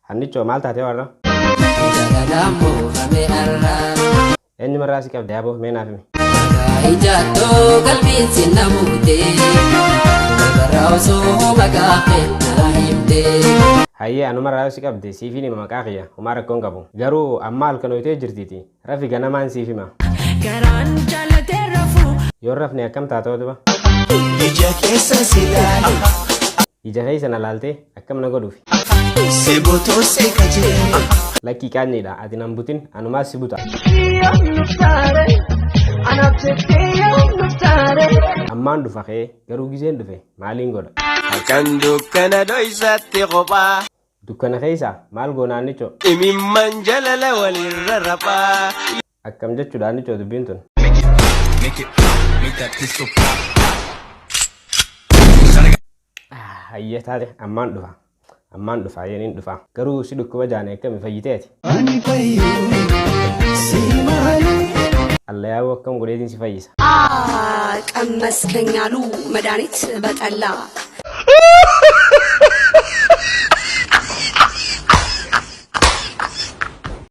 Hannichoo maal taatee warra? Jalalammoo famee arraa. Eenyu marraa si qabde yaaboo mee naaf himi? Ijaatoo qalbiin si namuutee gargaraa osoo maqaa kennaa himtee. Hayyee anu marraa si qabde siif hima maqaa kiyya homaa rakkoon qabu. Garuu amma halkanootee jirtiiti rafi ganamaan siif hima. Garaan jaalatee rafuu. Yoo rafne akkam taatoo duba? Ija keessa si ilaali. Ija keessa na laaltee akkam na godhuufi? Seebotoo see kajeele. Lakkii qaanyiidha ati nan butin anumaas si buta. Ammaan dhufa kee garuu giseen dhufe maaliin godha? Halkan dukkana dhoysatti kophaa. Dukkana keessa maal goonaan nichoo? Imimman jalala walirra raphaa. Akkam jechuudhaan nichoo dubbiin tun? Hayyee taate ammaan dhufa. Ammaan dhufa yeniin dhufa. Garuu si dhukkuba jaane akkami fayyiteeti? Allayaawoo akkam godheetiin si fayyisa? ቀመስከኛሉ መድኃኒት በጠላ